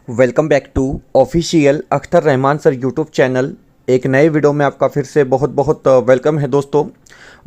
Welcome back to official Akhtar Rahman sir YouTube channel. एक नए video में आपका फिर से बहुत बहुत वेलकम है दोस्तों।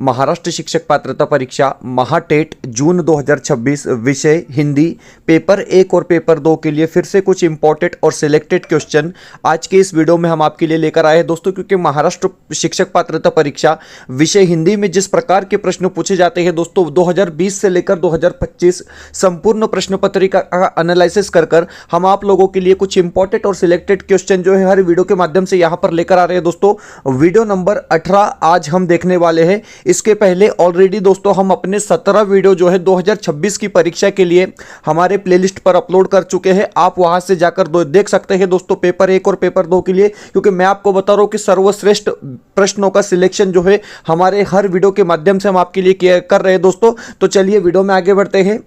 महाराष्ट्र शिक्षक पात्रता परीक्षा महाटेट जून 2026 विषय हिंदी पेपर 1 और पेपर 2 के लिए फिर से कुछ इंपॉर्टेंट और सिलेक्टेड क्वेश्चन आज के इस वीडियो में हम आपके लिए लेकर आए हैं दोस्तों। क्योंकि महाराष्ट्र शिक्षक पात्रता परीक्षा विषय हिंदी में जिस प्रकार के प्रश्न पूछे जाते हैं दोस्तों 2020 से लेकर 2025 संपूर्ण प्रश्न पत्रिका का एनालिसिस कर हम आप लोगों के लिए कुछ इंपॉर्टेंट और सिलेक्टेड क्वेश्चन जो है हर वीडियो के माध्यम से यहाँ पर लेकर आ रहे हैं दोस्तों। वीडियो नंबर 18 आज हम देखने वाले हैं। इसके पहले ऑलरेडी दोस्तों हम अपने 17 वीडियो जो है 2026 की परीक्षा के लिए हमारे प्लेलिस्ट पर अपलोड कर चुके हैं। आप वहां से जाकर देख सकते हैं दोस्तों पेपर 1 और पेपर 2 के लिए। क्योंकि मैं आपको बता रहा हूं कि सर्वश्रेष्ठ प्रश्नों का सिलेक्शन जो है हमारे हर वीडियो के माध्यम से हम आपके लिए कर रहे हैं दोस्तों। तो चलिए वीडियो में आगे बढ़ते हैं।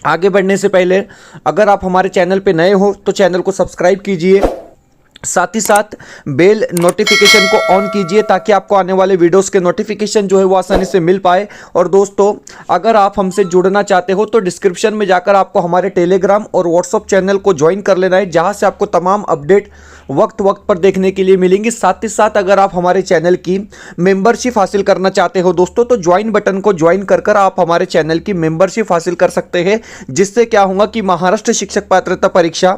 आगे बढ़ने से पहले अगर आप हमारे चैनल पर नए हो तो चैनल को सब्सक्राइब कीजिए, साथ ही साथ बेल नोटिफिकेशन को ऑन कीजिए ताकि आपको आने वाले वीडियोस के नोटिफिकेशन जो है वो आसानी से मिल पाए। और दोस्तों अगर आप हमसे जुड़ना चाहते हो तो डिस्क्रिप्शन में जाकर आपको हमारे टेलीग्राम और व्हाट्सएप चैनल को ज्वाइन कर लेना है, जहां से आपको तमाम अपडेट वक्त पर देखने के लिए मिलेंगी। साथ ही साथ अगर आप हमारे चैनल की मेंबरशिप हासिल करना चाहते हो दोस्तों तो ज्वाइन बटन को ज्वाइन कर आप हमारे चैनल की मेंबरशिप हासिल कर सकते हैं। जिससे क्या होगा कि महाराष्ट्र शिक्षक पात्रता परीक्षा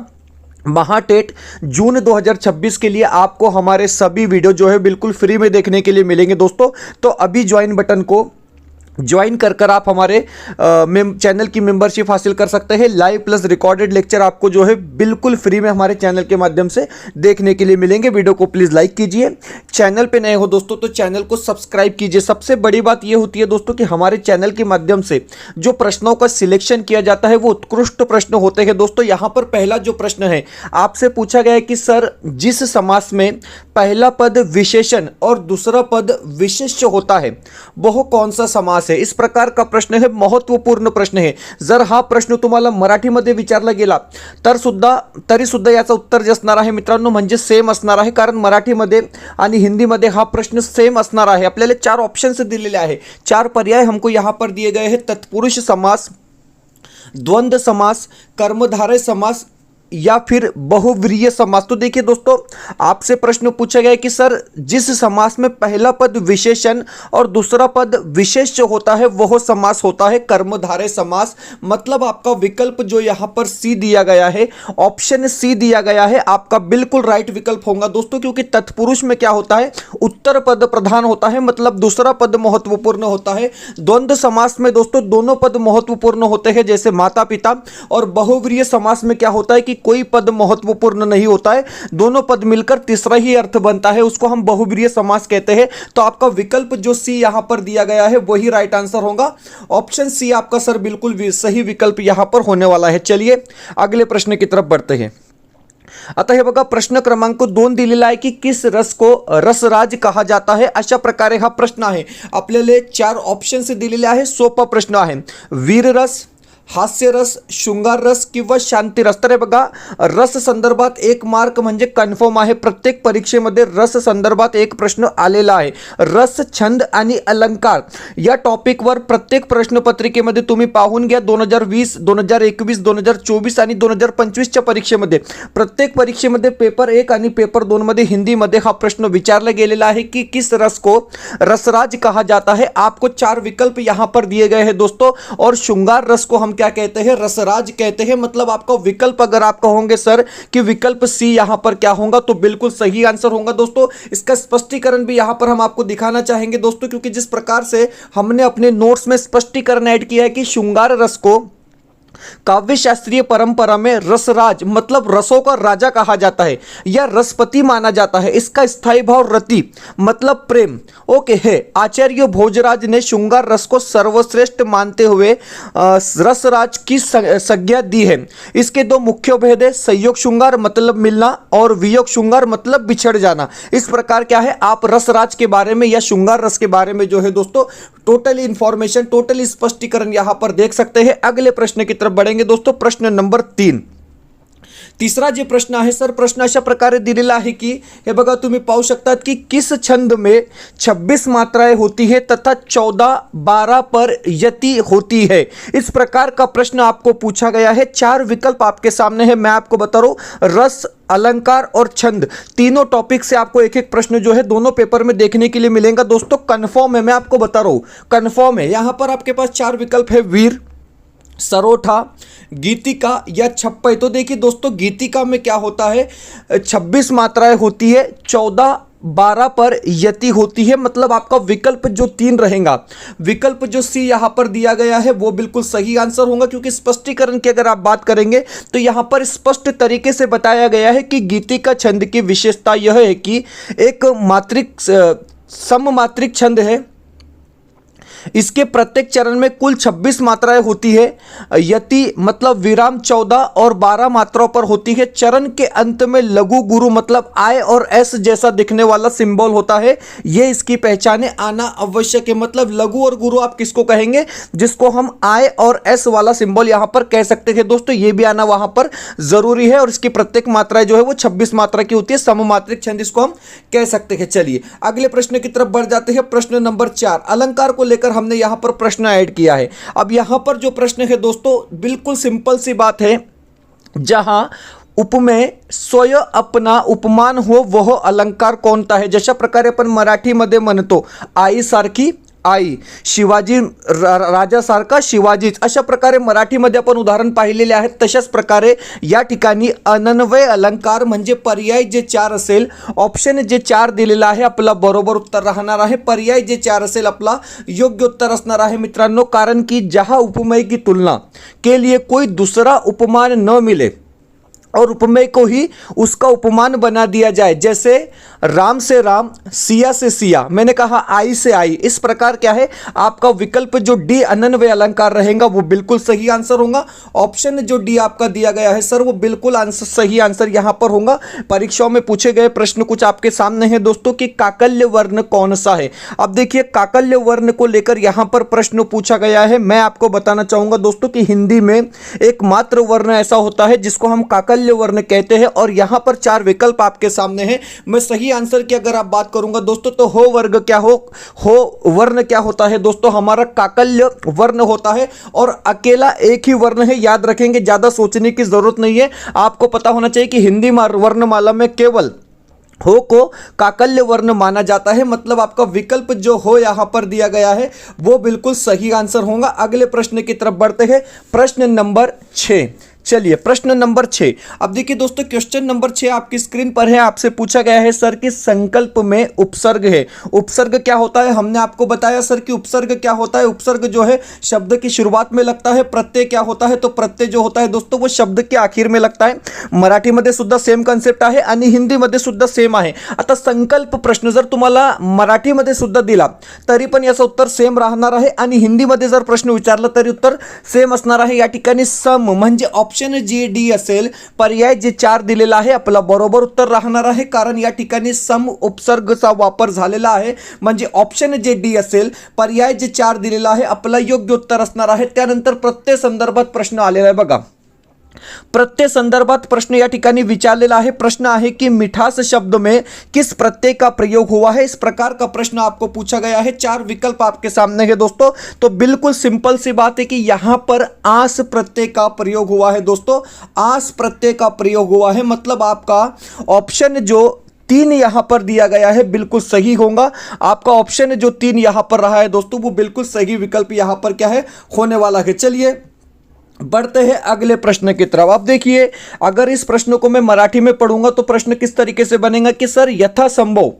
महाटेट जून 2026 के लिए आपको हमारे सभी वीडियो जो है बिल्कुल फ्री में देखने के लिए मिलेंगे दोस्तों। तो अभी ज्वाइन बटन को ज्वाइन कर आप हमारे चैनल की मेंबरशिप हासिल कर सकते हैं। लाइव प्लस रिकॉर्डेड लेक्चर आपको जो है बिल्कुल फ्री में हमारे चैनल के माध्यम से देखने के लिए मिलेंगे। वीडियो को प्लीज़ लाइक कीजिए, चैनल पे नए हो दोस्तों तो चैनल को सब्सक्राइब कीजिए। सबसे बड़ी बात यह होती है दोस्तों कि हमारे चैनल के माध्यम से जो प्रश्नों का सिलेक्शन किया जाता है वो उत्कृष्ट प्रश्न होते हैं दोस्तों। यहाँ पर पहला जो प्रश्न है आपसे पूछा गया है कि सर जिस समास में पहला पद विशेषण और दूसरा पद विशेष्य होता है वह कौन सा समास है। इस प्रकार का प्रश्न है, महत्वपूर्ण प्रश्न है। जर हा प्रश्न तुम्हाला मराठीमध्ये विचारला गेला तरी सुद्धा याचा उत्तर जे असणार आहे मित्रांनो म्हणजे सेम असणार आहे। कारण मराठीमध्ये आणि हिंदीमध्ये हा प्रश्न सेम असणार आहे। आपल्याला 4 ऑप्शन्स दिलेले आहे, 4 पर्याय हमको यहां पर दिए गए हैं। तत्पुरुष समास, द्वंद्व समास, कर्मधारय समास या फिर बहुव्रीहि समास। तो देखिए दोस्तों आपसे प्रश्न पूछा गया है कि सर जिस समास में पहला पद विशेषण और दूसरा पद विशेष्य होता है वह समास होता है कर्मधारय समास। मतलब आपका विकल्प जो यहां पर सी दिया गया है, ऑप्शन सी दिया गया है, आपका बिल्कुल राइट विकल्प होगा दोस्तों। क्योंकि तत्पुरुष में क्या होता है, उत्तर पद प्रधान होता है, मतलब दूसरा पद महत्वपूर्ण होता है। द्वंद्व समास में दोस्तों दोनों पद महत्वपूर्ण होते हैं जैसे माता पिता। और बहुव्रीहि समास में क्या होता है कि कोई पद महत्वपूर्ण नहीं होता है, दोनों पद मिलकर तीसरा ही अर्थ बनता है, उसको हम बहुव्रीहि समास कहते हैं। तो आपका विकल्प जो सी यहां पर दिया गया है वही राइट आंसर होगा। ऑप्शन सी आपका सर बिल्कुल सही विकल्प यहां पर होने वाला है। चलिए अगले प्रश्न की तरफ बढ़ते हैं। आता हे बघा प्रश्न क्रमांक 2 दिलेला आहे की किस रस को रसराज कहा जाता है। अशा प्रकारे हा प्रश्न आहे। आपल्याला 4 ऑप्शन्स दिलेले आहे। सोपा प्रश्न आहे, वीर रस, हास्य रस, शृंगार रस किंवा शांती रस। तर बघा रस संदर्भात 1 मार्क म्हणजे कन्फर्म आहे। प्रत्येक परीक्षेमध्ये रस संदर्भात एक प्रश्न आलेला आहे। रस, छंद आणि अलंकार या टॉपिकवर प्रत्येक प्रश्नपत्रिकेमध्ये तुम्ही पाहून घ्या। 2020, 2021, 2024 आणि 2025च्या परीक्षेमध्ये प्रत्येक परीक्षेमध्ये पेपर 1 आणि पेपर 2 मध्ये हिंदीमध्ये हा प्रश्न विचारला गेलेला आहे कि किस रस को रसराज कहा जाता है। आपको 4 विकल्प यहां पर दिए गए हैं दोस्तों। और शृंगार रस को हम क्या कहते हैं, रसराज कहते हैं। मतलब आपका विकल्प अगर आप कहोगे सर कि विकल्प सी यहां पर क्या होगा तो बिल्कुल सही आंसर होगा दोस्तों। इसका स्पष्टीकरण भी यहां पर हम आपको दिखाना चाहेंगे दोस्तों। क्योंकि जिस प्रकार से हमने अपने नोट्स में स्पष्टीकरण ऐड किया है कि शृंगार रस को काव्य शास्त्रीय परंपरा में रसराज मतलब रसों का राजा कहा जाता है या रसपति माना जाता है। इसका स्थायी भाव रति मतलब प्रेम ओके है। आचार्य भोजराज ने शृंगार रस को सर्वश्रेष्ठ मानते हुए रसराज की संज्ञा दी है। इसके 2 मुख्य भेद है, संयोग शृंगार मतलब मिलना और वियोग शृंगार मतलब बिछड़ जाना। इस प्रकार क्या है आप रसराज के बारे में या शृंगार रस के बारे में जो है दोस्तों टोटली इंफॉर्मेशन टोटली स्पष्टीकरण यहां पर देख सकते हैं। अगले प्रश्न की तरफ बढ़ेंगे दोस्तों। प्रश्न नंबर 3, तिसरा जे प्रश्न आहे सर, प्रश्न अशा प्रकारे दिलेला आहे की हे बघा तुम्ही पाहू शकतात की किस छंद में 26 मात्राएं होती है तथा 14-12 पर यति होती है। इस प्रकार का प्रश्न आपको पूछा गया है। 4 विकल्प आपके सामने है, मैं आपको बता रहा हूं रस, अलंकार और छंद, तीनों टॉपिक से आपको एक एक प्रश्न जो है दोनों पेपर में देखने के लिए मिलेगा दोस्तों। कंफर्म है, मैं आपको बता रहा हूं कंफर्म है। यहां पर आपके पास 4 विकल्प है, वीर, सरोठा, गीतिका या छप्पय। तो देखिए दोस्तों, गीतिका में क्या होता है, 26 मात्राएं होती है, 14-12 पर यति होती है, मतलब आपका विकल्प जो 3 रहेगा, विकल्प जो सी यहां पर दिया गया है वो बिल्कुल सही आंसर होगा। क्योंकि स्पष्टीकरण की अगर आप बात करेंगे तो यहां पर स्पष्ट तरीके से बताया गया है कि गीतिका छंद की विशेषता यह है कि एक मात्रिक सममात्रिक छंद है। इसके प्रत्येक चरण में कुल 26 मात्राएं होती है। यति मतलब विराम 14 और 12 मात्राओं पर होती है। चरण के अंत में लघु गुरु मतलब आई और एस जैसा दिखने वाला सिंबल होता है, ये इसकी पहचाने आना आवश्यक है। मतलब लघु और गुरु आप किसको कहेंगे, जिसको हम आई और एस वाला सिंबल यहां पर कह सकते हैं दोस्तों, ये भी आना वहां पर जरूरी है। और इसकी प्रत्येक मात्रा जो है वो 26 मात्रा की होती है, सममात्रिक छंद इसको हम कह सकते हैं। चलिए अगले प्रश्न की तरफ बढ़ जाते हैं। प्रश्न नंबर 4, अलंकार को लेकर हमने यहां पर प्रश्न ऐड किया है। अब यहां पर जो प्रश्न है दोस्तों बिल्कुल सिंपल सी बात है, जहां उपमेय स्वयं अपना उपमान हो वह अलंकार कोणता है। जशा प्रकारे आपण मराठीमध्ये म्हणतो आई सारखी आई, शिवाजी राजासारखा शिवाजीच, अशा प्रकारे मराठीमध्ये आपण उदाहरण पाहिलेले आहेत। तशाच प्रकारे या ठिकाणी अनन्वय अलंकार म्हणजे पर्याय जे 4 असेल, ऑप्शन जे 4 दिलेला आहे आपला बरोबर उत्तर राहणार आहे। पर्याय जे 4 असेल आपला योग्य उत्तर असणार आहे मित्रांनो। कारण की जहां उपमेय की तुलना के लिए कोई दूसरा उपमान न मिले और उपमेय को ही उसका उपमान बना दिया जाए, जैसे राम से राम, सिया से सिया, मैंने कहा आई से आई, इस प्रकार क्या है आपका विकल्प जो डी अनन्वय अलंकार रहेगा वो बिल्कुल सही आंसर होगा। ऑप्शन जो डी आपका दिया गया है सर वो बिल्कुल आंसर सही आंसर यहां पर होगा। परीक्षाओं में पूछे गए प्रश्न कुछ आपके सामने हैं दोस्तों कि काकल्य वर्ण कौन सा है। अब देखिए काकल्य वर्ण को लेकर यहां पर प्रश्न पूछा गया है। मैं आपको बताना चाहूंगा दोस्तों कि हिंदी में एकमात्र वर्ण ऐसा होता है जिसको हम काकल्य वर्ण कहते हैं। और यहां पर 4 विकल्प आपके सामने हैं। मैं सही आंसर की अगर आप बात करूंगा दोस्तों तो हो वर्ग क्या हो वर्ण क्या होता है दोस्तों, हमारा काकल्य वर्ण होता है। और अकेला एक ही वर्ण है, याद रखेंगे, ज्यादा सोचने की जरूरत नहीं है। आपको पता होना चाहिए कि हिंदी वर्णमाला में केवल हो को काकल्य वर्ण माना जाता है। मतलब आपका विकल्प जो हो यहां पर दिया गया है वो बिल्कुल सही आंसर होगा। अगले प्रश्न की तरफ बढ़ते हैं। प्रश्न नंबर 6, चलिए प्रश्न नंबर 6। अब देखिए दोस्तों क्वेश्चन नंबर 6 आपकी स्क्रीन पर है। आपसे पूछा गया है सर कि संकल्प में उपसर्ग है। उपसर्ग क्या होता है, हमने आपको बताया सर कि उपसर्ग क्या होता है। उपसर्ग जो है शब्द की शुरुआत में लगता है। प्रत्यय क्या होता है, तो प्रत्यय जो होता है दोस्तों वो शब्द के आखिर में लगता है। मराठीमध्ये सुद्धा सेम कन्सेप्ट आहे आणि हिंदीमध्ये सुद्धा सेम आहे। आता संकल्प प्रश्न जर तुम्हाला मराठीमध्ये सुद्धा दिला तरी पण याचं उत्तर सेम राहणार आहे आणि हिंदीमध्ये जर प्रश्न विचारला तरी उत्तर सेम असणार आहे। या ठिकाणी सम म्हणजे ऑप्शन जे डी असेल, पर्याय जे 4 दिलेला आहे आपला बरोबर उत्तर राहणार आहे। कारण या ठिकाणी सम उपसर्गचा वापर झालेला आहे, म्हणजे ऑप्शन जे डी असेल, पर्याय जे 4 दिलेला आहे आपला योग्य उत्तर असणार आहे। त्यानंतर प्रत्यय संदर्भात प्रश्न आलेला आहे बघा। प्रत्यय संदर्भात प्रश्न या ठिकाणी विचारलेला है। प्रश्न है कि मिठास शब्द में किस प्रत्यय का प्रयोग हुआ है। इस प्रकार का प्रश्न आपको पूछा गया है। 4 विकल्प आपके सामने है दोस्तों। तो बिल्कुल सिंपल सी बात है कि यहां पर आस प्रत्यय का प्रयोग हुआ है दोस्तों। आस प्रत्यय का प्रयोग हुआ है, मतलब आपका ऑप्शन जो 3 यहां पर दिया गया है बिल्कुल सही होगा। आपका ऑप्शन जो 3 यहां पर रहा है दोस्तों वो बिल्कुल सही विकल्प यहां पर क्या है होने वाला है। चलिए बढ़ते हैं अगले प्रश्न की तरफ। अब देखिए अगर इस प्रश्न को मैं मराठी में पढ़ूंगा तो प्रश्न किस तरीके से बनेगा कि सर यथासंभव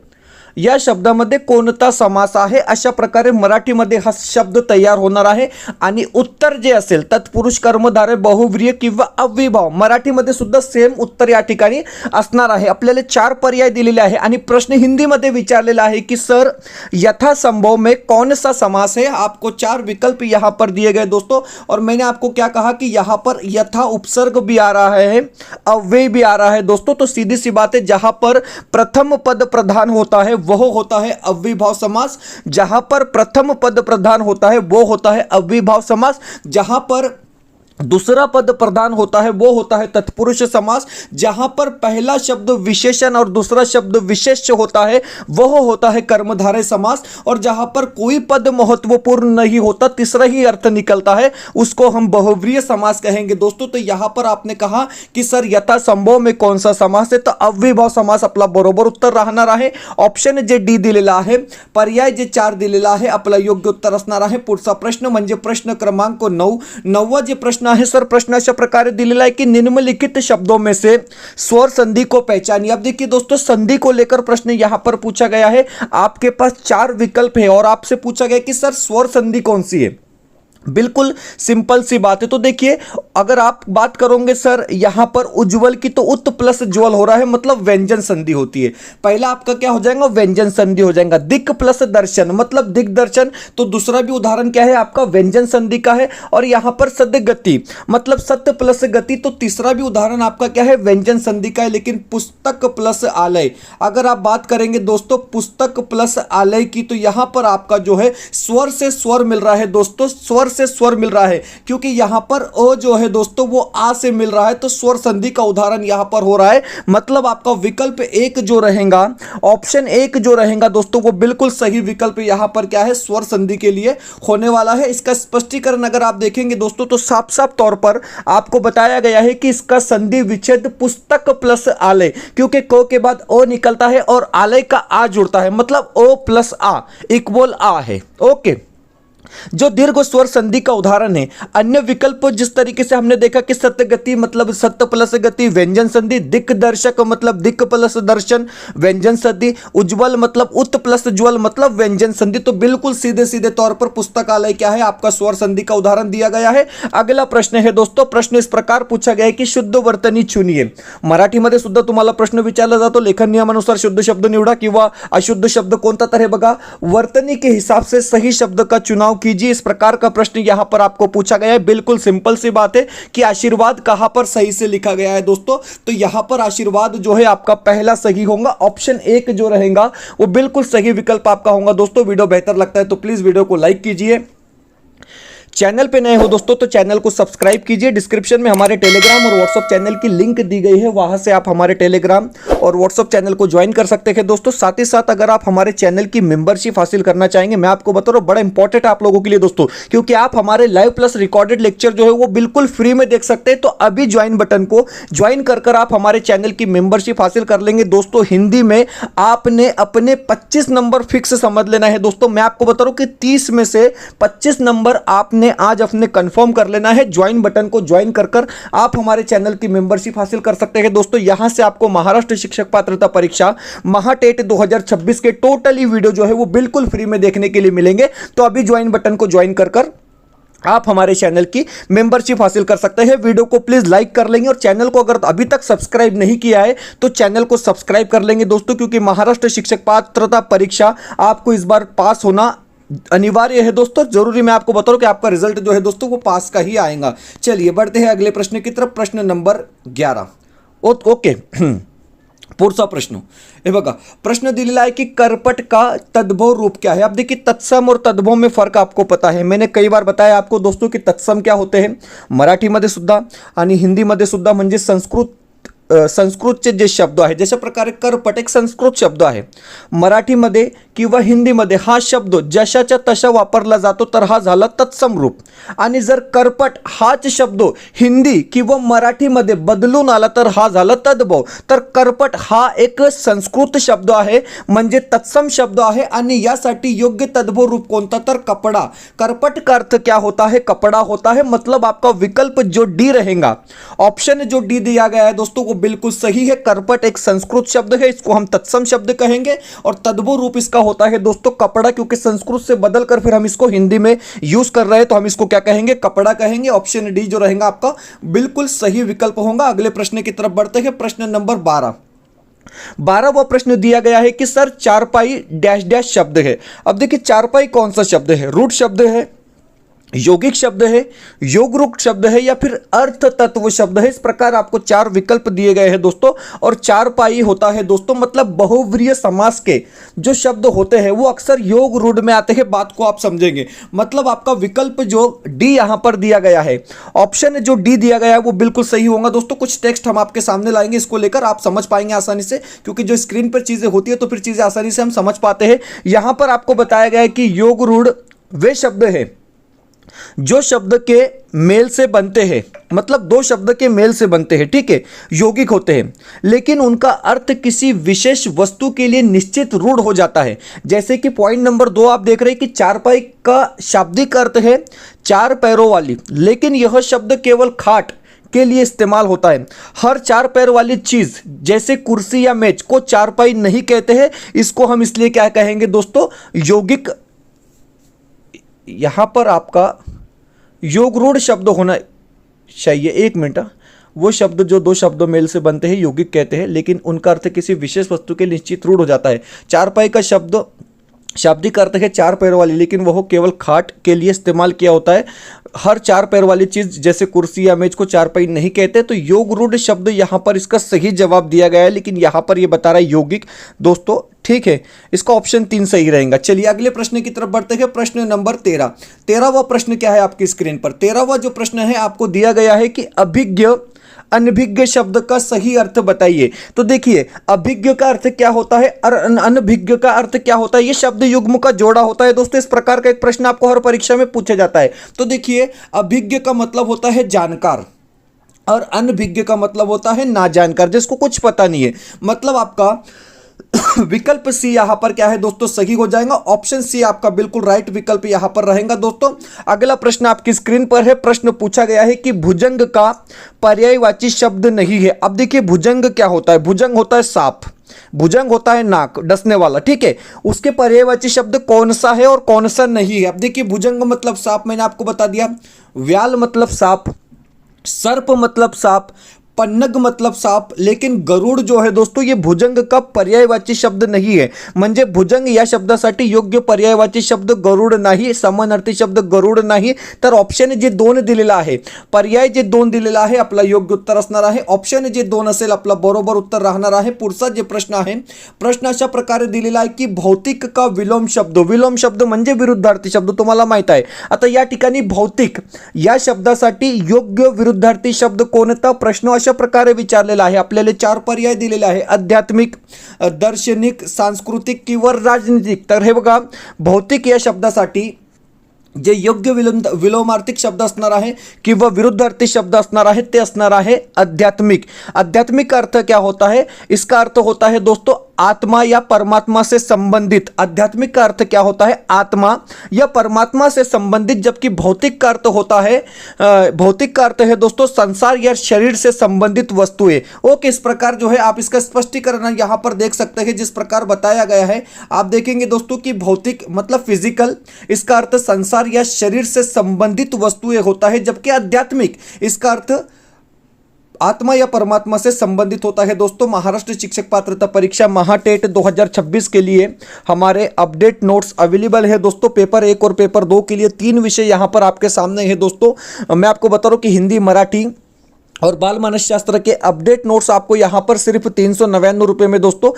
या शब्दामध्ये कोणता समास आहे, अशा प्रकारे मराठीमध्ये हा शब्द तयार होणार आहे। आणि उत्तर जे असेल तत्पुरुष कर्मधारय बहुव्रीहि किंवा अव्ययीभाव, मराठीमध्ये सुद्धा सेम उत्तर या ठिकाणी असणार आहे। आपल्याला 4 पर्याय दिलेले आहे आणि प्रश्न हिंदीमध्ये विचारलेला आहे कि सर यथासंभव में कौन सा समास है। आपको 4 विकल्प यहाँ पर दिए गए दोस्तों। और मैंने आपको क्या कहा कि यहाँ पर यथा उपसर्ग भी आ रहा है, अव्यय भी आ रहा है दोस्तों। तो सीधी सी बात है, जहां पर प्रथम पद प्रधान होता है वह होता है अव्ययीभाव समास। जहां पर प्रथम पद प्रधान होता है वो होता है अव्ययीभाव समास। जहां पर दूसरा पद प्रधान होता है वो होता है तत्पुरुष समास, जहां पर पहला शब्द विशेषण और दूसरा शब्द विशेष्य होता है वह होता है कर्मधारय समास। और जहां पर कोई पद महत्वपूर्ण नहीं होता, तीसरा ही अर्थ निकलता है, उसको हम बहुव्रीहि समास कहेंगे दोस्तों। तो यहां पर आपने कहा कि सर यथासंभव में कौन सा समास है, तो अव्ययभाव समास आपला बरोबर उत्तर राहणार आहे। ऑप्शन जे डी दिलेला आहे, पर्याय जे 4 दिलेला आहे, आपला योग्य उत्तर असणार आहे। पुढचा प्रश्न म्हणजे प्रश्न क्रमांक 9। 9वा जे प्रश्न है सर, प्रश्न अशा प्रकारे दिलेला है कि निम्नलिखित शब्दों में से स्वर संधि को पहचानिए। अब देखिए दोस्तों, संधि को लेकर प्रश्न यहां पर पूछा गया है। आपके पास 4 विकल्प है और आपसे पूछा गया कि सर स्वर संधि कौन सी है। बिल्कुल सिंपल सी बात है। तो देखिए, अगर आप बात करोगे सर यहां पर उज्ज्वल की, तो उत प्लस ज्वल हो रहा है, मतलब व्यंजन संधि होती है। पहला आपका क्या हो जाएगा, व्यंजन संधि हो जाएगा। दिक प्लस दर्शन मतलब दिग्दर्शन, तो दूसरा भी उदाहरण क्या है आपका व्यंजन संधि का है। और यहां पर सद्य गति मतलब सत्य प्लस गति, तो तीसरा भी उदाहरण आपका क्या है, व्यंजन संधि का है। लेकिन पुस्तक प्लस आलय, अगर आप बात करेंगे दोस्तों पुस्तक प्लस आलय की, तो यहां पर आपका जो है स्वर से स्वर मिल रहा है दोस्तों, स्वर से स्वर मिल रहा है, क्योंकि यहां पर अ जो है दोस्तों वो आ से मिल रहा है, तो स्वर संधि का उदाहरण यहां पर हो रहा है। मतलब आपका विकल्प 1 जो रहेगा, ऑप्शन 1 जो रहेगा दोस्तों, वो बिल्कुल सही विकल्प यहां पर क्या है, स्वर संधि के लिए होने वाला है। इसका स्पष्टीकरण अगर आप देखेंगे दोस्तों, तो साफ साफ तौर पर आपको बताया गया है कि इसका संधि विच्छेद पुस्तक प्लस आलय, क्योंकि क के बाद ओ निकलता है और आलय का आ जुड़ता है, मतलब ओ प्लस आ इक्वल आ है। ओके, जो दीर्घ स्वर संधि का उदाहरण है। अन्य विकल्प जिस तरीके से हमने देखा कि सत्य गति मतलब सत्य प्लस गति व्यंजन संधि, दिक्दर्शक मतलब दिक् प्लस दर्शन व्यंजन संधि, उज्ज्वल मतलब उत प्लस ज्वल मतलब व्यंजन संधि, तो बिल्कुल सीधे सीधे तौर पर पुस्तकालय क्या है आपका स्वर संधि का उदाहरण दिया गया है। अगला प्रश्न है दोस्तों, प्रश्न इस प्रकार पूछा गया है कि शुद्ध वर्तनी चुनिए। मराठीमध्ये सुद्धा तुम्हाला प्रश्न विचारला जातो, लेखन नियमानुसार शुद्ध शब्द निवडा किंवा अशुद्ध शब्द कोणता, तर हे बघा वर्तनी के हिसाब से सही शब्द का चुनाव कीजिए। इस प्रकार का प्रश्न यहां पर आपको पूछा गया है। बिल्कुल सिंपल सी बात है कि आशीर्वाद कहां पर सही से लिखा गया है दोस्तों, तो यहां पर आशीर्वाद जो है आपका पहला सही होगा। ऑप्शन 1 जो रहेगा वो बिल्कुल सही विकल्प आपका होगा दोस्तों। वीडियो बेहतर लगता है तो प्लीज वीडियो को लाइक कीजिए। चैनल पे नए हो दोस्तों तो चैनल को सब्सक्राइब कीजिए। डिस्क्रिप्शन में हमारे टेलीग्राम और व्हाट्सएप चैनल की लिंक दी गई है, वहां से आप हमारे टेलीग्राम और व्हाट्सएप चैनल को ज्वाइन कर सकते हैं दोस्तों। साथ ही साथ अगर आप हमारे चैनल की मेंबरशिप हासिल करना चाहेंगे, मैं आपको बता रहा हूं बड़ा इंपॉर्टेंट आप लोगों के लिए दोस्तों, क्योंकि आप हमारे लाइव प्लस रिकॉर्डेड लेक्चर जो है वो बिल्कुल फ्री में देख सकते हैं। तो अभी ज्वाइन बटन को ज्वाइन कर आप हमारे चैनल की मेंबरशिप हासिल कर लेंगे दोस्तों। हिंदी में आपने अपने 25 नंबर फिक्स समझ लेना है दोस्तों। मैं आपको बता रहा हूं कि 30 में से 25 नंबर आपने आज अपने कंफर्म कर लेना है। ज्वाइन बटन को ज्वाइन कर आप हमारे चैनल की मेंबरशिप हासिल कर सकते हैं दोस्तों। यहां से आपको महाराष्ट्र शिक्षक पात्रता परीक्षा महाटेट 2026 के टोटली वीडियो जो है वो बिल्कुल फ्री में देखने के लिए मिलेंगे। तो अभी ज्वाइन बटन को ज्वाइन कर आप हमारे चैनल की मेंबरशिप हासिल कर सकते हैं। वीडियो को प्लीज लाइक कर लेंगे और चैनल को अगर अभी तक सब्सक्राइब नहीं किया है तो चैनल को सब्सक्राइब कर लेंगे दोस्तों, क्योंकि महाराष्ट्र शिक्षक पात्रता परीक्षा आपको इस बार पास होना अनिवार्य है दोस्तों। जरूरी मैं आपको बता रहा हूं कि आपका रिजल्ट जो है दोस्तों वो पास का ही आएगा। चलिए बढ़ते हैं अगले प्रश्न की तरफ, प्रश्न नंबर 11। ओके पुढचा प्रश्न हे बघा, प्रश्न दिलेला है कि करपट का तद्भव रूप क्या है। अब देखिए तत्सम और तद्भव में फर्क आपको पता है, मैंने कई बार बताया आपको दोस्तों कि तत्सम क्या होते हैं मराठीमध्ये सुद्धा आणि हिंदीमध्ये सुद्धा, म्हणजे संस्कृतचे जे शब्द आहे, जशा प्रकारे करपट एक संस्कृत शब्द आहे, मराठीमध्ये किंवा हिंदीमध्ये हा शब्द जशाच्या तशा वापरला जातो, तर हा झाला तत्सम रूप। आणि जर करपट हाच शब्द हिंदी किंवा मराठीमध्ये बदलून आला तर हा झाला तद्भव। तर करपट हा एक संस्कृत शब्द आहे, म्हणजे तत्सम शब्द आहे, आणि यासाठी योग्य तद्भव रूप कोणता, तर कपड़ा। करपट का अर्थ क्या होता है, कपड़ा होता है। मतलब आपका विकल्प जो डी रहेगा, ऑप्शन जो डी दिया गया है दोस्तों वो बिल्कुल सही है। करपट एक संस्कृत शब्द है, इसको हम तत्सम शब्द कहेंगे, और तद्भव रूप इसका होता है दोस्तों कपड़ा, क्योंकि संस्कृत से बदलकर फिर हम इसको हिंदी में यूज कर रहे हैं, तो हम इसको क्या कहेंगे, कपड़ा कहेंगे। ऑप्शन डी जो रहेगा आपका बिल्कुल सही विकल्प होगा। अगले प्रश्न की तरफ बढ़ते हैं, प्रश्न नंबर 12। 12वां प्रश्न दिया गया है कि सर चारपाई डैश डैश शब्द है। अब देखिए चारपाई कौन सा शब्द है, रूट शब्द है, यौगिक शब्द है, योग रूप शब्द है, या फिर अर्थ तत्व शब्द है। इस प्रकार आपको चार विकल्प दिए गए हैं दोस्तों। और चार पाई होता है दोस्तों, मतलब बहुव्रीहि समास के जो शब्द होते हैं वो अक्सर योग रूढ़ में आते हैं। बात को आप समझेंगे, मतलब आपका विकल्प जो डी यहां पर दिया गया है, ऑप्शन जो डी दिया गया है वो बिल्कुल सही होगा दोस्तों। कुछ टेक्स्ट हम आपके सामने लाएंगे, इसको लेकर आप समझ पाएंगे आसानी से, क्योंकि जो स्क्रीन पर चीजें होती है तो फिर चीजें आसानी से हम समझ पाते हैं। यहां पर आपको बताया गया है कि योग रूढ़ वे शब्द है जो शब्द के मेल से बनते हैं, मतलब दो शब्द के मेल से बनते हैं, ठीक है, यौगिक होते हैं, लेकिन उनका अर्थ किसी विशेष वस्तु के लिए निश्चित रूढ़ हो जाता है। जैसे कि पॉइंट नंबर 2 आप देख रहे हैं कि चारपाई का शाब्दिक अर्थ है चार पैरों वाली, लेकिन यह शब्द केवल खाट के लिए इस्तेमाल होता है। हर चार पैर वाली चीज जैसे कुर्सी या मेज को चारपाई नहीं कहते हैं। इसको हम इसलिए क्या कहेंगे दोस्तों, यौगिक। यहां पर आपका योग रूढ़ शब्द होना चाहिए। एक मिनट, वो शब्द जो दो शब्दों मेल से बनते हैं यौगिक कहते हैं, लेकिन उनका अर्थ किसी विशेष वस्तु के निश्चित रूढ़ हो जाता है। चारपाई का शब्द शाब्दिक अर्थ है चार पैर वाली, लेकिन वह केवल खाट के लिए इस्तेमाल किया होता है। हर चार पैर वाली चीज जैसे कुर्सी या मेज को चारपाई नहीं कहते। तो योग रूढ़ शब्द यहां पर इसका सही जवाब दिया गया है, लेकिन यहां पर यह बता रहा है यौगिक दोस्तों, ठीक है। इसका ऑप्शन 3 सही रहेगा। चलिए अगले प्रश्न की तरफ बढ़ते हैं। प्रश्न नंबर 13। 13वां प्रश्न क्या है आपकी स्क्रीन पर? 13वां जो प्रश्न है आपको दिया गया है कि अभिज्ञ अनभिज्ञ शब्द का सही अर्थ बताइए। तो देखिए, अभिज्ञ का अर्थ क्या होता है और अनभिज्ञ का अर्थ क्या होता है, ये शब्द युग्म का जोड़ा होता है दोस्तों। इस प्रकार का एक प्रश्न आपको हर परीक्षा में पूछा जाता है। तो देखिए, अभिज्ञ का मतलब होता है जानकार और अनभिज्ञ का मतलब होता है ना जानकार, जिसको कुछ पता नहीं है। मतलब आपका विकल्प सी यहां पर क्या है दोस्तों, सही हो जाएगा। ऑप्शन सी आपका बिल्कुल राइट विकल्प यहां पर रहेगा दोस्तों। अगला प्रश्न आपकी स्क्रीन पर है। प्रश्न पूछा गया है कि भुजंग का पर्यायवाची शब्द नहीं है। अब देखिए, भुजंग क्या होता है? भुजंग होता है सांप, भुजंग होता है नाक, डसने वाला, ठीक है। उसके पर्यायवाची शब्द कौन सा है और कौन सा नहीं है? अब देखिए, भुजंग मतलब सांप, मैंने आपको बता दिया। व्याल मतलब सांप, सर्प मतलब सांप, पन्नग मतलब सांप, लेकिन गरुड़ जो है दोस्तों ये भुजंग का पर्यायवाची शब्द नहीं है। म्हणजे भुजंग या शब्दासाठी योग्य पर्यायवाची शब्द गरुड नाही, समानार्थी शब्द गरुड नाही। तर ऑप्शन जे 2 दिलेला आहे, पर्याय जे 2 दिलेला आहे आपला योग्य उत्तर असणार आहे। ऑप्शन जे 2 असेल आपला बरोबर उत्तर राहणार आहे। पुढचा जे प्रश्न आहे, प्रश्न अशा प्रकारे दिलेला आहे की भौतिक का विलोम शब्द, विलोम शब्द म्हणजे विरुद्धार्थी शब्द, तुम्हाला माहित आहे। आता या ठिकाणी भौतिक या शब्दासाठी योग्य विरुद्धार्थी शब्द कोणता? प्रश्न अशा प्रकारे विचारलेला आहे। आपल्याला 4 पर्याय दिलेले आहे, आध्यात्मिक, दार्शनिक, सांस्कृतिक किंवा राजनीतिक। तर हे बघा, भौतिक या शब्दासाठी जे योग्य विलोमार्थी शब्द असणार आहे किंवा विरुद्धार्थी शब्द असणार आहे ते असणार आहे आध्यात्मिक। आध्यात्मिक का अर्थ क्या होता है? इसका अर्थ होता है दोस्तों आत्मा या परमात्मा से संबंधित। आध्यात्मिक का अर्थ क्या होता है? आत्मा या परमात्मा से संबंधित। जबकि भौतिक का अर्थ होता है, भौतिक का अर्थ है दोस्तों संसार या शरीर से संबंधित वस्तुएं। ओके, इस प्रकार जो है आप इसका स्पष्टीकरण यहां पर देख सकते हैं जिस प्रकार बताया गया है। आप देखेंगे दोस्तों कि भौतिक मतलब फिजिकल, इसका अर्थ संसार या शरीर से संबंधित वस्तुएं होता है, जबकि आध्यात्मिक इसका अर्थ आत्मा या परमात्मा से संबंधित होता है। दोस्तों, महाराष्ट्र शिक्षक पात्रता परीक्षा महाटेट 2026 के लिए हमारे अपडेट नोट्स अवेलेबल है दोस्तों। पेपर 1 और पेपर 2 के लिए 3 विषय यहां पर आपके सामने है दोस्तों। मैं आपको बता रहा हूं कि हिंदी, मराठी और बाल मानसशास्त्र के अपडेट नोट्स आपको यहां पर सिर्फ 399 रुपये में दोस्तों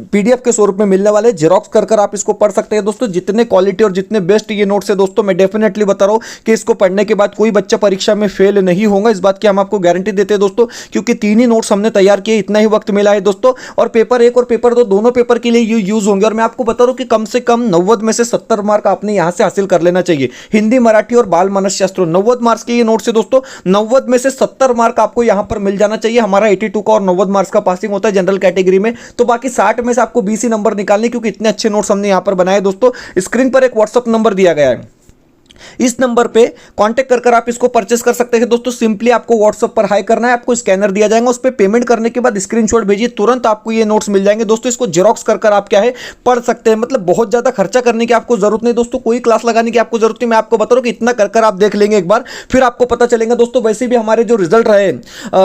पीडीएफ के स्वरूप में मिलने वाले। जेरोक्स कर आप इसको पढ़ सकते हैं दोस्तों। जितने क्वालिटी और जितने बेस्ट ये नोट्स है दोस्तों, मैं डेफिनेटली बता रहा हूं कि इसको पढ़ने के बाद कोई बच्चा परीक्षा में फेल नहीं होगा। इस बात की हम आपको गारंटी देते हैं दोस्तों, क्योंकि 3 ही नोट्स हमने तैयार किए, इतना ही वक्त मिला है दोस्तों। और पेपर 1 और पेपर 2 दोनों पेपर के लिए ये यूज होंगे। और मैं आपको बता रहा हूं कि कम से कम 90 में से 70 मार्क आपने यहां से हासिल कर लेना चाहिए। हिंदी, मराठी और बाल मानसशास्त्र 90 मार्क्स के ये नोट्स है दोस्तों। 90 में से 70 मार्क आपको यहां पर मिल जाना चाहिए। हमारा 82 का और 90 मार्क्स का पासिंग होता है जनरल कैटेगरी में। तो बाकी 60 में से आपको 20 ही नंबर निकालने, क्योंकि इतने अच्छे नोट्स हमने यहां पर बनाए दोस्तों। स्क्रीन पर एक व्हाट्सएप नंबर दिया गया है, इस नंबर पे कांटेक्ट कर आप इसको परचेस कर सकते हैं दोस्तों। सिंपली आपको व्हाट्सएप पर हाई करना है, आपको स्कैनर दिया जाएगा, उस पर पेमेंट करने के बाद स्क्रीनशॉट भेजिए, तुरंत आपको ये नोट्स मिल जाएंगे दोस्तों। इसको जेरोक्स कर आप क्या है पढ़ सकते हैं। मतलब बहुत ज्यादा खर्चा करने की आपको जरूरत नहीं दोस्तों, कोई क्लास लगाने की आपको जरूरत नहीं। मैं आपको बता रहा हूं कि इतना कर आप देख लेंगे एक बार, फिर आपको पता चलेगा दोस्तों। वैसे भी हमारे जो रिजल्ट रहे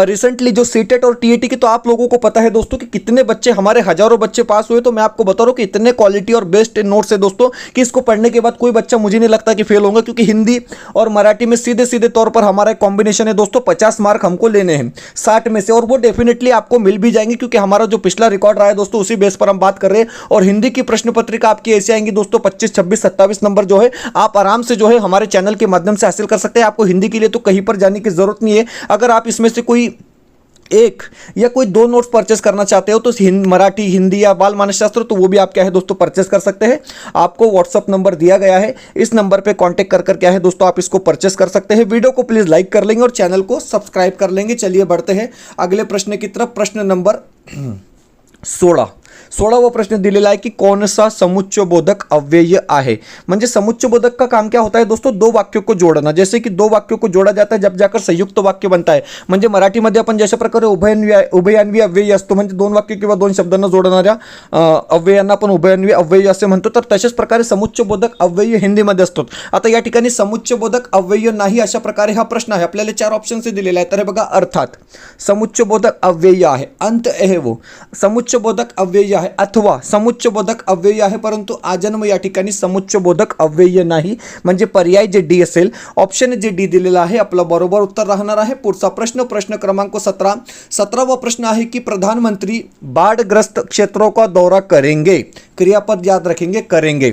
रिसेंटली जो सीटेट और टीएटी की, तो आप लोगों को पता है दोस्तों कि कितने बच्चे, हमारे हजारों बच्चे पास हुए। तो मैं आपको बता रहा हूं कि इतने क्वालिटी और बेस्ट नोट्स है दोस्तों कि इसको पढ़ने के बाद कोई बच्चा मुझे नहीं लगता कि फेल होगा, क्योंकि हिंदी और मराठी में सीधे सीधे तौर पर हमारा कॉम्बिनेशन है दोस्तों, 50 मार्क हमको लेने हैं 60 में से, और वो डेफिनेटली आपको मिल भी जाएंगे क्योंकि हमारा जो पिछला रिकॉर्ड रहा है दोस्तों उसी बेस पर हम बात कर रहे हैं। और हिंदी की प्रश्न पत्रिका आपकी ऐसी आएंगी दोस्तों 25, 26, 27 नंबर जो है आप आराम से जो है हमारे चैनल के माध्यम से हासिल कर सकते हैं। आपको हिंदी के लिए तो कहीं पर जाने की जरूरत नहीं है। अगर आप इसमें से कोई एक या कोई 2 नोट्स परचेस करना चाहते हो तो मराठी, हिंदी या बाल मानसशास्त्र, तो वो भी आप क्या है दोस्तों परचेस कर सकते हैं। आपको व्हाट्सअप नंबर दिया गया है, इस नंबर पे कांटेक्ट कर क्या है दोस्तों आप इसको परचेस कर सकते हैं। वीडियो को प्लीज लाइक कर लेंगे और चैनल को सब्सक्राइब कर लेंगे। चलिए बढ़ते हैं अगले प्रश्न की तरफ। प्रश्न नंबर 16वां प्रश्न दिलेला आहे की कौन सा समुच्चयबोधक अव्यय आहे। म्हणजे समुच्चयबोधक का काम क्या होता है दोस्तों, 2 वाक्यों को जोड़ना। जैसे कि 2 वाक्यों को जोड़ा जाता है जब जाकर संयुक्त वाक्य बनता है। म्हणजे मराठीमध्ये आपण जशा प्रकारे उभयान्वी अव्ययी असतो, म्हणजे 2 वाक्य किंवा 2 शब्दांना जोडणाऱ्या अव्ययांना आपण उभयान्वी अव्ययी असे म्हणतो, तर तशाच प्रकारे समुच्चयबोधक अव्यय हिंदीमध्ये असतात। आता या ठिकाणी समुच्चयबोधक अव्यय नाही अशा प्रकारे हा प्रश्न आहे। आपल्याला 4 ऑप्शन्स दिलेले आहेत, तर हे बघा अर्थात समुच्चयबोधक अव्यय आहे, अंत आहे वो समुच्चयबोधक अव्यय आहे, अथवा समुच्चयबोधक अव्यय आहे परंतु आजन्म या ठिकाणी समुच्चयबोधक अव्यय नाही, म्हणजे पर्याय जे डी असेल, ऑप्शन जे डी दिलेला आहे आपलं बरोबर उत्तर राहणार आहे। पुढचा प्रश्न, प्रश्न क्रमांक 17वां प्रश्न आहे की प्रधानमंत्री बाढ़ग्रस्त क्षेत्रों का दौरा करेंगे, क्रियापद याद रखेंगे, करेंगे।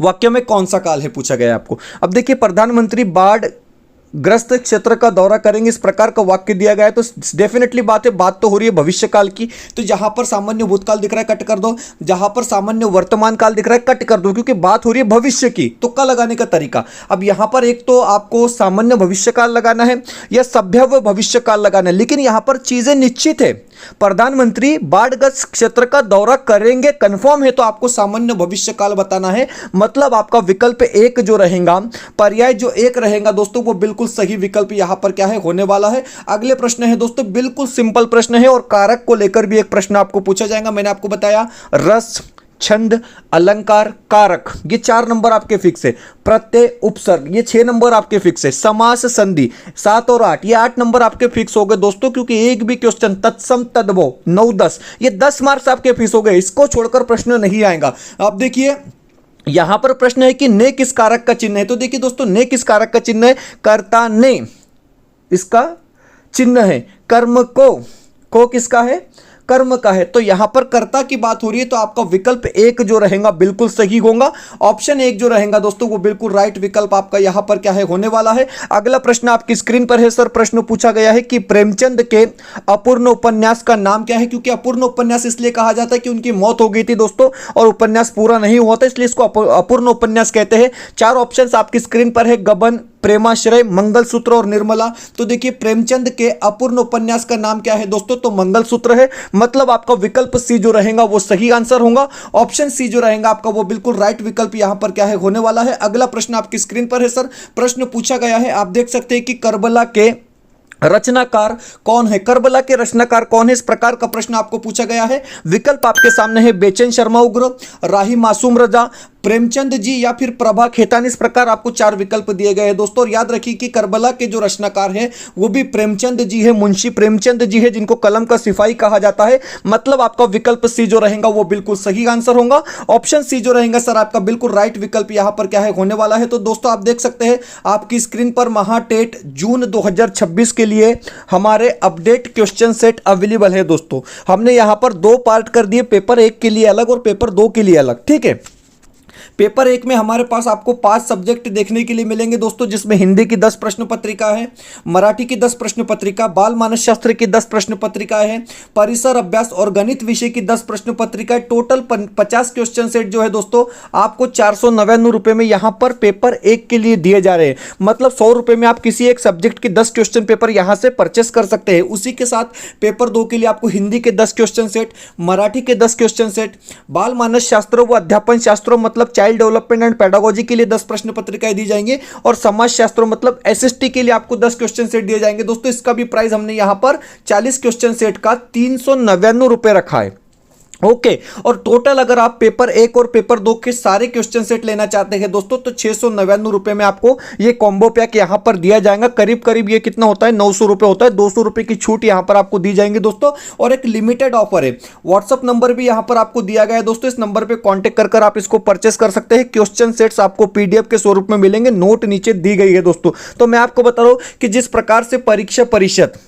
वाक्य में कौन सा काल है पूछा गया आपको। अब देखिए प्रधानमंत्री बाढ़ ग्रस्त क्षेत्र का दौरा करेंगे, इस प्रकार का वाक्य दिया गया है तो डेफिनेटली बात तो हो रही है भविष्य काल की। तो जहां पर सामान्य भूतकाल दिख रहा है कट कर दो, जहां पर सामान्य वर्तमान काल दिख रहा है कट कर दो, क्योंकि बात हो रही है भविष्य की। तुक्का लगाने का तरीका, अब यहां पर एक तो आपको सामान्य भविष्य काल लगाना है या सभ्यव भविष्य काल लगाना है, लेकिन यहां पर चीजें निश्चित है। प्रधानमंत्री बाढ़ग्रस्त क्षेत्र का दौरा करेंगे कंफर्म है, तो आपको सामान्य भविष्य काल बताना है। मतलब आपका विकल्प 1 जो रहेगा, पर्याय जो 1 रहेगा दोस्तों, वो बिल्कुल सही विकल्प यहां पर क्या है होने वाला है। अगले प्रश्न है दोस्तों बिल्कुल सिंपल प्रश्न है, और कारक को लेकर भी एक प्रश्न आपको पूछा जाएगा। मैंने आपको बताया रस, छंद, अलंकार, कारक, ये 4 नंबर आपके फिक्स है। प्रत्यय, उपसर्ग, ये 6 नंबर आपके फिक्स है। समास, संधि 7 और 8, ये 8 नंबर आपके फिक्स हो गए दोस्तों, क्योंकि एक भी क्वेश्चन तत्सम, तद्भव 9, 10, ये 10 मार्क्स आपके फिक्स हो गए। इसको छोड़कर प्रश्न नहीं आएगा। अब देखिए यहां पर प्रश्न है कि ने किस कारक का चिन्ह है, तो देखिए दोस्तों ने किस कारक का चिन्ह है, कर्ता ने इसका चिन्ह है, कर्म को किसका है, कर्म का है। तो यहां पर कर्ता की बात हो रही है, तो आपका विकल्प 1 जो रहेगा बिल्कुल सही होगा। ऑप्शन 1 जो रहेगा दोस्तों वो बिल्कुल राइट विकल्प आपका यहां पर क्या है होने वाला है। अगला प्रश्न आपकी स्क्रीन पर है सर। प्रश्न पूछा गया है कि प्रेमचंद के अपूर्ण उपन्यास का नाम क्या है, क्योंकि अपूर्ण उपन्यास इसलिए कहा जाता है कि उनकी मौत हो गई थी दोस्तों और उपन्यास पूरा नहीं हुआ था, इसलिए इसको अपूर्ण उपन्यास कहते हैं। 4 ऑप्शन आपकी स्क्रीन पर है, गबन, प्रेमाश्रय, मंगलसूत्र और निर्मला। तो देखिए प्रेमचंद के अपूर्ण उपन्यास का नाम क्या है दोस्तों, तो मंगलसूत्र है। मतलब आपका विकल्प सी जो रहेगा वो सही आंसर होगा। ऑप्शन सी जो रहेगा आपका वो बिल्कुल राइट विकल्प यहां पर क्या है होने वाला है। अगला प्रश्न आपकी स्क्रीन पर है सर। प्रश्न पूछा गया है, आप देख सकते हैं कि करबला के रचनाकार कौन है, करबला के रचनाकार कौन है, इस प्रकार का प्रश्न आपको पूछा गया है। विकल्प आपके सामने है, बेचैन शर्मा उग्र, राही मासूम रजा, प्रेमचंद जी या फिर प्रभा खेतान। इस प्रकार आपको 4 विकल्प दिए गए हैं दोस्तों। और याद रखिए कि करबला के जो रचनाकार हैं वो भी प्रेमचंद जी है, मुंशी प्रेमचंद जी है, जिनको कलम का सिपाही कहा जाता है। मतलब आपका विकल्प सी जो रहेगा वो बिल्कुल सही आंसर होगा। ऑप्शन सी जो रहेगा सर आपका बिल्कुल राइट विकल्प यहां पर क्या है होने वाला है। तो दोस्तों आप देख सकते हैं आपकी स्क्रीन पर महाटेट जून 2026 के लिए हमारे अपडेट क्वेश्चन सेट अवेलेबल है दोस्तों। हमने यहां पर 2 पार्ट कर दिए, पेपर 1 के लिए अलग और पेपर 2 के लिए अलग, ठीक है। पेपर 1 में हमारे पास आपको 5 सब्जेक्ट देखने के लिए मिलेंगे दोस्तों, जिसमें हिंदी की 10 प्रश्न पत्रिका है, मराठी की 10 प्रश्न पत्रिका, बाल मानसशास्त्र की 10 प्रश्न पत्रिका है, परिसर अभ्यास और गणित विषय की 10 प्रश्न पत्रिका है। टोटल 50 क्वेश्चन सेट जो है दोस्तों आपको 499 रुपए में यहां पर पेपर 1 के लिए दिए जा रहे हैं। मतलब 100 रुपए में आप किसी एक सब्जेक्ट के 10 क्वेश्चन पेपर यहां से परचेस कर सकते हैं। उसी के साथ पेपर 2 के लिए आपको हिंदी के 10 क्वेश्चन सेट, मराठी के 10 क्वेश्चन सेट, बाल मानस शास्त्रों व अध्यापन शास्त्रों मतलब चाइल्ड डेवलपमेंट एंड पेडागोजी के लिए 10 प्रश्न पत्रिकाएं दी जाएंगी, और समाज शास्त्रों मतलब एसएसटी के लिए आपको 10 क्वेश्चन सेट दिए जाएंगे दोस्तों। इसका भी प्राइस हमने यहां पर 40 क्वेश्चन सेट का 399 रुपए रखा है। ओके और टोटल अगर आप पेपर 1 और पेपर 2 के सारे क्वेश्चन सेट लेना चाहते हैं दोस्तों तो 699 रुपए में आपको ये कॉम्बो पैक यहां पर दिया जाएगा। करीब करीब ये कितना होता है, 900 रुपए होता है। 200 रुपए की छूट यहां पर आपको दी जाएंगी दोस्तों, और एक लिमिटेड ऑफर है। व्हाट्सअप नंबर भी यहां पर आपको दिया गया है दोस्तों, इस नंबर पर कॉन्टेक्ट कर आप इसको परचेस कर सकते हैं। क्वेश्चन सेट्स आपको पीडीएफ के स्वरूप में मिलेंगे, नोट नीचे दी गई है दोस्तों। तो मैं आपको बता रहा हूं कि जिस प्रकार से परीक्षा परिषद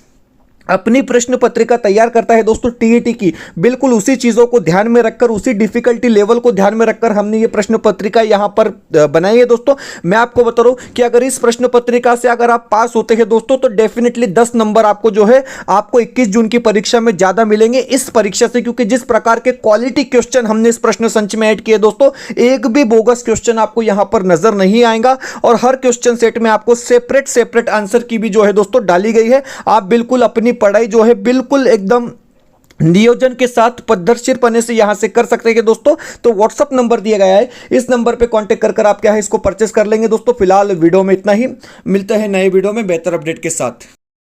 अपनी प्रश्न पत्रिका तैयार करता है दोस्तों टीईटी की, बिल्कुल उसी चीजों को ध्यान में रखकर, उसी डिफिकल्टी लेवल को ध्यान में रखकर हमने ये प्रश्न पत्रिका यहां पर बनाई है दोस्तों। मैं आपको बता रहा हूं कि अगर इस प्रश्न पत्रिका से अगर आप पास होते हैं दोस्तों तो डेफिनेटली 10 नंबर आपको जो है आपको 21 जून की परीक्षा में ज्यादा मिलेंगे इस परीक्षा से, क्योंकि जिस प्रकार के क्वालिटी क्वेश्चन हमने इस प्रश्न संच में ऐड किए दोस्तों, एक भी बोगस क्वेश्चन आपको यहां पर नजर नहीं आएगा। और हर क्वेश्चन सेट में आपको सेपरेट आंसर की भी जो है दोस्तों डाली गई है। आप बिल्कुल अपनी पढ़ाई जो है बिल्कुल एकदम नियोजन के साथ पद्धतिशीरपने से यहां से कर सकते हैं दोस्तों। तो व्हाट्सअप नंबर दिया गया है, इस नंबर पे कांटेक्ट कर आप क्या है इसको परचेस कर लेंगे दोस्तों। फिलहाल वीडियो में इतना ही, मिलते हैं नए वीडियो में बेहतर अपडेट के साथ।